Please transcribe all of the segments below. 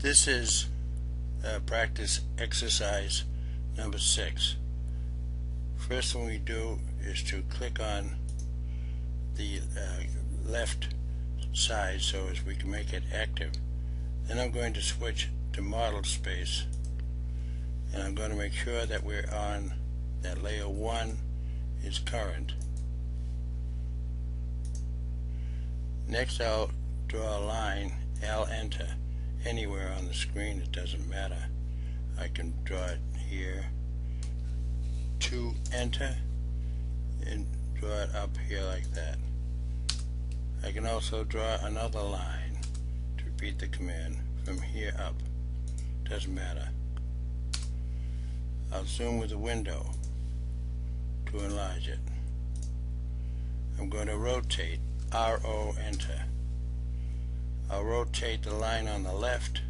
This is practice exercise number 6. First thing we do is to click on the left side so as we can make it active. Then I'm going to switch to model space, and I'm going to make sure that we're on that layer 1 is current. Next I'll draw a line. I'll enter anywhere on the screen, it doesn't matter. I can draw it here to enter and draw it up here like that. I can also draw another line to repeat the command from here up, doesn't matter. I'll zoom with the window to enlarge it. I'm going to rotate, RO enter. I'll rotate the line on the left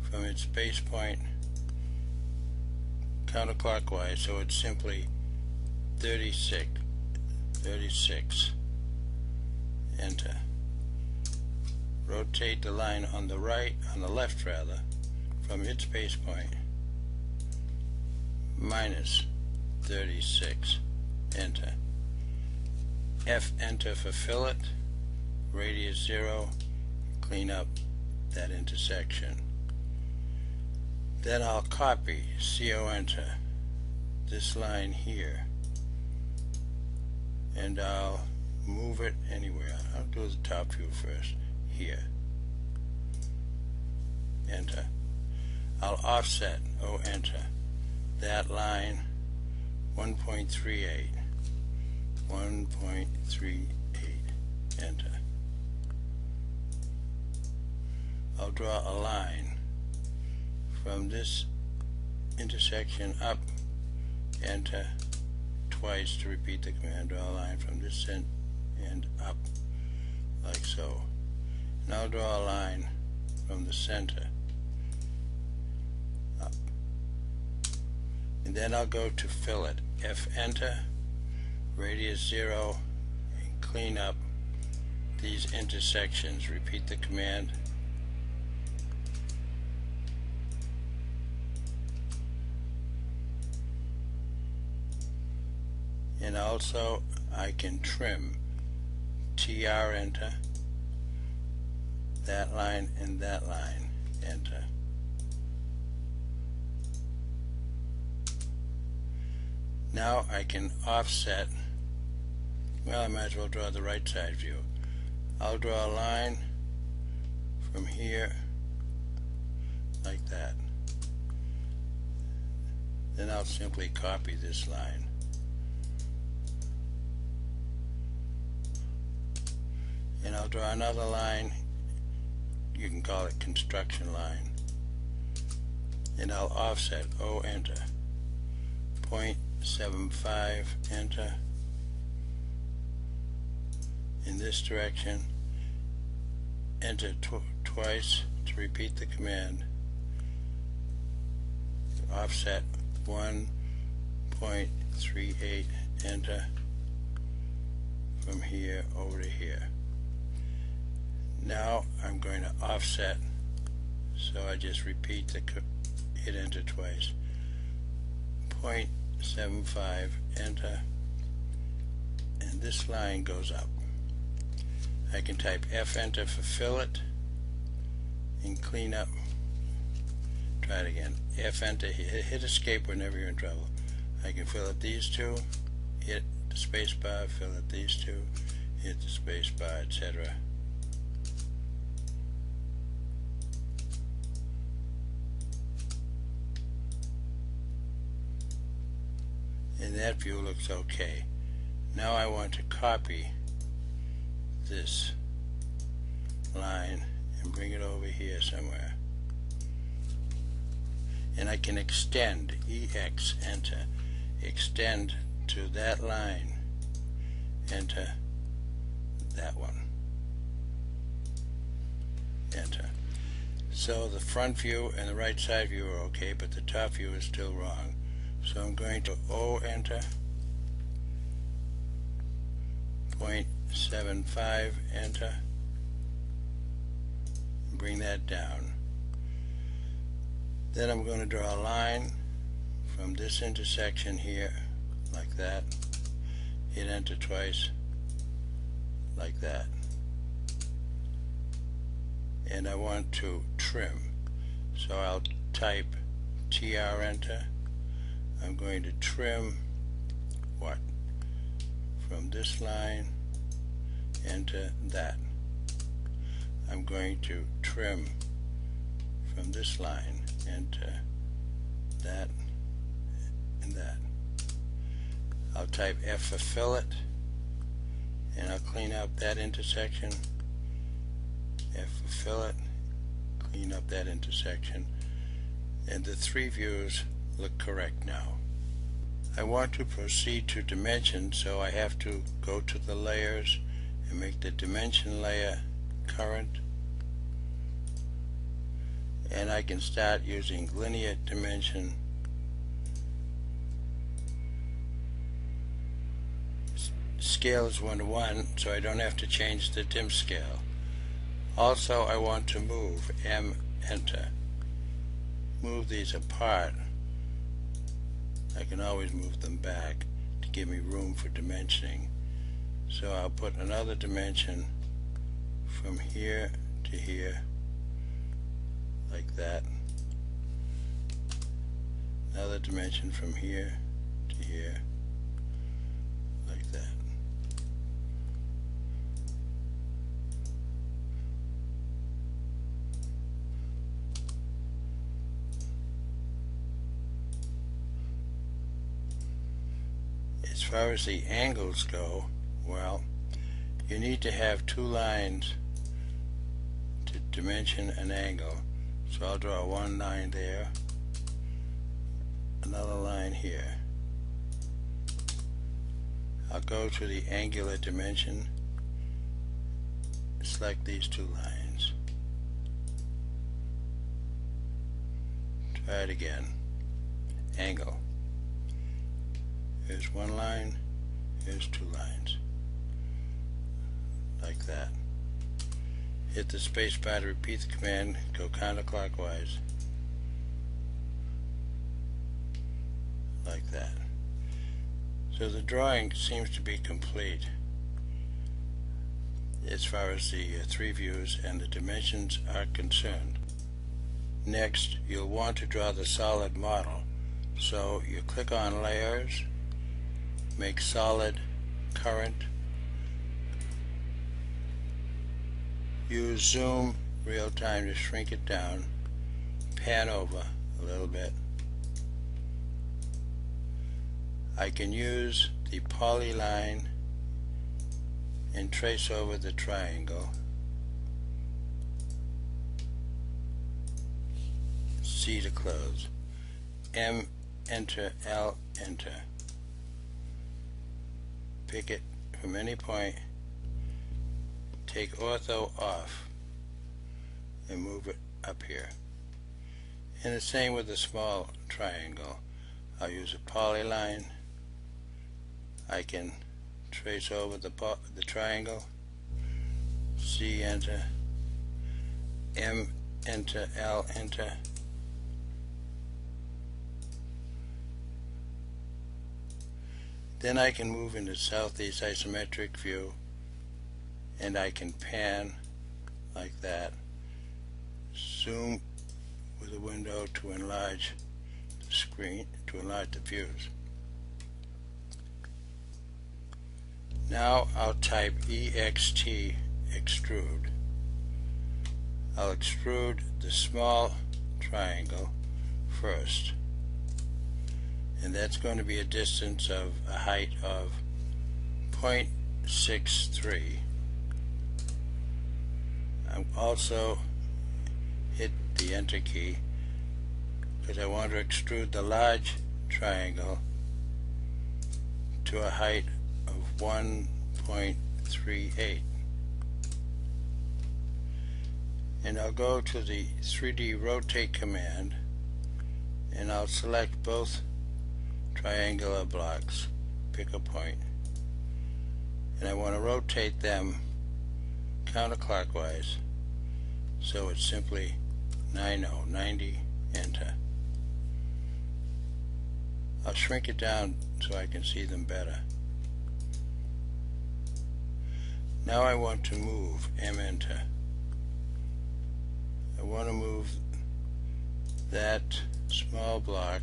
from its base point counterclockwise, so it's simply 36. Enter. Rotate the line on the right, on the left rather, from its base point minus 36. Enter. F enter for fillet, radius 0. Clean up that intersection. Then I'll copy, CO enter, this line here, and I'll move it anywhere. I'll do the top view first, here. Enter. I'll offset, O enter, that line 1.38. 1.38. Enter. I'll draw a line from this intersection up, enter twice to repeat the command. Draw a line from this end up, like so. And I'll draw a line from the center up. And then I'll go to fillet, F enter, radius 0, and clean up these intersections. Repeat the command. And also I can trim, TR enter, that line and that line, enter. Now I can offset, well, I might as well draw the right side view. I'll draw a line from here like that. Then I'll simply copy this line. And I'll draw another line, you can call it construction line, and I'll offset, O enter, 0.75 enter, in this direction, enter twice to repeat the command, offset 1.38 enter, from here over to here. Now I'm going to offset, so I just repeat hit enter twice, 0.75 enter, and this line goes up. I can type F enter for fillet and clean up. Try it again. F enter, hit escape whenever you're in trouble. I can fillet these two, hit the space bar, fillet these two, hit the space bar, etc. And that view looks okay. Now I want to copy this line and bring it over here somewhere. And I can extend, EX, enter, extend to that line, enter that one, enter. So the front view and the right side view are okay, but the top view is still wrong. So I'm going to O enter, 0.75 enter, bring that down. Then I'm going to draw a line from this intersection here, like that. Hit enter twice, like that. And I want to trim, so I'll type TR enter. I'm going to trim what? From this line, enter that. I'm going to trim from this line, enter that and that. I'll type F for fillet, and I'll clean up that intersection. F for fillet, clean up that intersection, and the three views look correct now. I want to proceed to dimension, so I have to go to the layers and make the dimension layer current, and I can start using linear dimension. Scale is 1:1, so I don't have to change the dim scale. Also, I want to move, M, enter. Move these apart. I can always move them back to give me room for dimensioning. So I'll put another dimension from here to here, like that. Another dimension from here to here, like that. As far as the angles go, well, you need to have two lines to dimension an angle. So I'll draw one line there, another line here. I'll go to the angular dimension, select these two lines. Try it again. Angle. Here's one line, here's two lines, like that. Hit the space bar to repeat the command, go counterclockwise, like that. So the drawing seems to be complete as far as the three views and the dimensions are concerned. Next, you'll want to draw the solid model. So you click on Layers, make Solid Current, use Zoom Real Time to shrink it down, pan over a little bit. I can use the polyline and trace over the triangle. C to close. M, enter, L, enter. Pick it from any point, take ortho off, and move it up here. And the same with the small triangle. I'll use a polyline. I can trace over the triangle. C, enter. M, enter, L, enter. Then I can move into southeast isometric view, and I can pan like that. Zoom with a window to enlarge the screen, to enlarge the views. Now I'll type EXT, extrude. I'll extrude the small triangle first, and that's going to be a distance of a height of 0.63. I'm also hit the enter key because I want to extrude the large triangle to a height of 1.38. And I'll go to the 3D rotate command, and I'll select both triangular blocks, pick a point, and I want to rotate them counterclockwise, so it's simply 90, enter. I'll shrink it down so I can see them better. Now I want to move, enter. I want to move that small block,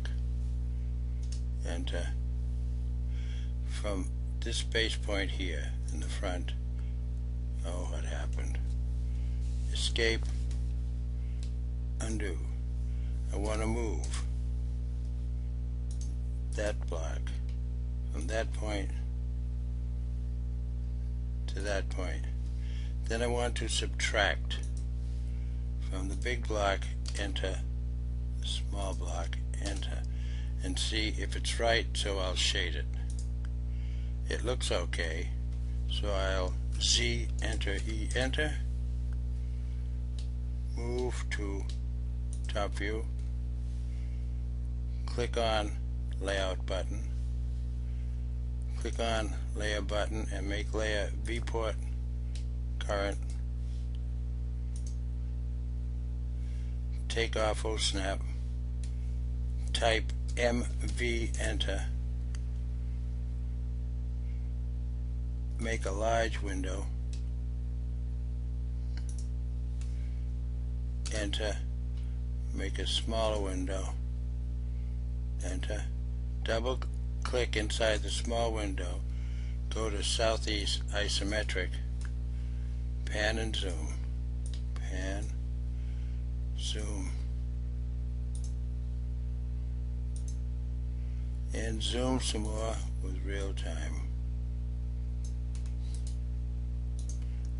enter, from this base point here in the front. Oh, what happened? Escape, undo. I want to move that block from that point to that point. Then I want to subtract from the big block, enter, the small block, enter, and see if it's right, so I'll shade it. It looks okay, so I'll Z, enter, E, enter, move to top view, click on layout button, click on layer button and make layer viewport current, take off OSnap, type MV, enter, make a large window, enter, make a smaller window, enter, double click inside the small window, go to southeast isometric, pan and zoom, pan, zoom, and zoom some more with real time.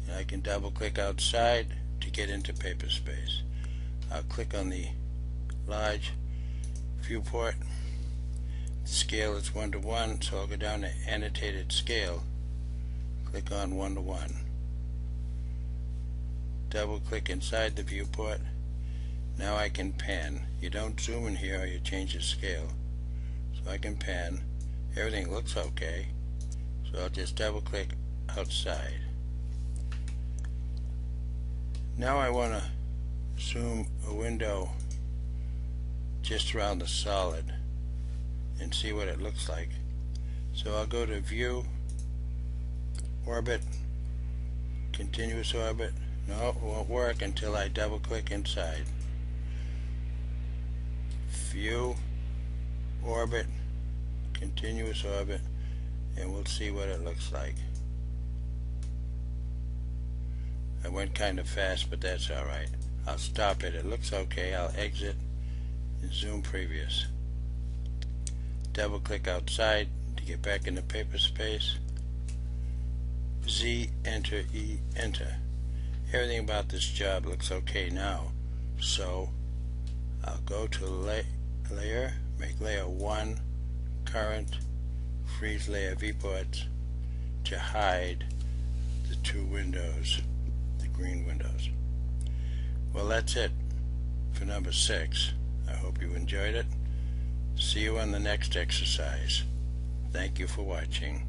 And I can double click outside to get into paper space. I'll click on the large viewport. Scale is 1:1, so I'll go down to annotated scale, click on 1:1, double click inside the viewport. Now I can pan. You don't zoom in here or you change the scale, so I can pan. Everything looks okay, so I'll just double click outside. Now I want to zoom a window just around the solid and see what it looks like. So I'll go to view, orbit, continuous orbit. No, it won't work until I double click inside. View, orbit, continuous orbit, and we'll see what it looks like. I went kind of fast, but that's alright. I'll stop it. It looks okay. I'll exit and zoom previous. Double click outside to get back into paper space. Z, enter, E, enter. Everything about this job looks okay now, so I'll go to layer, make layer 1 current, freeze layer viewports to hide the two windows, the green windows. Well, that's it for number 6. I hope you enjoyed it. See you on the next exercise. Thank you for watching.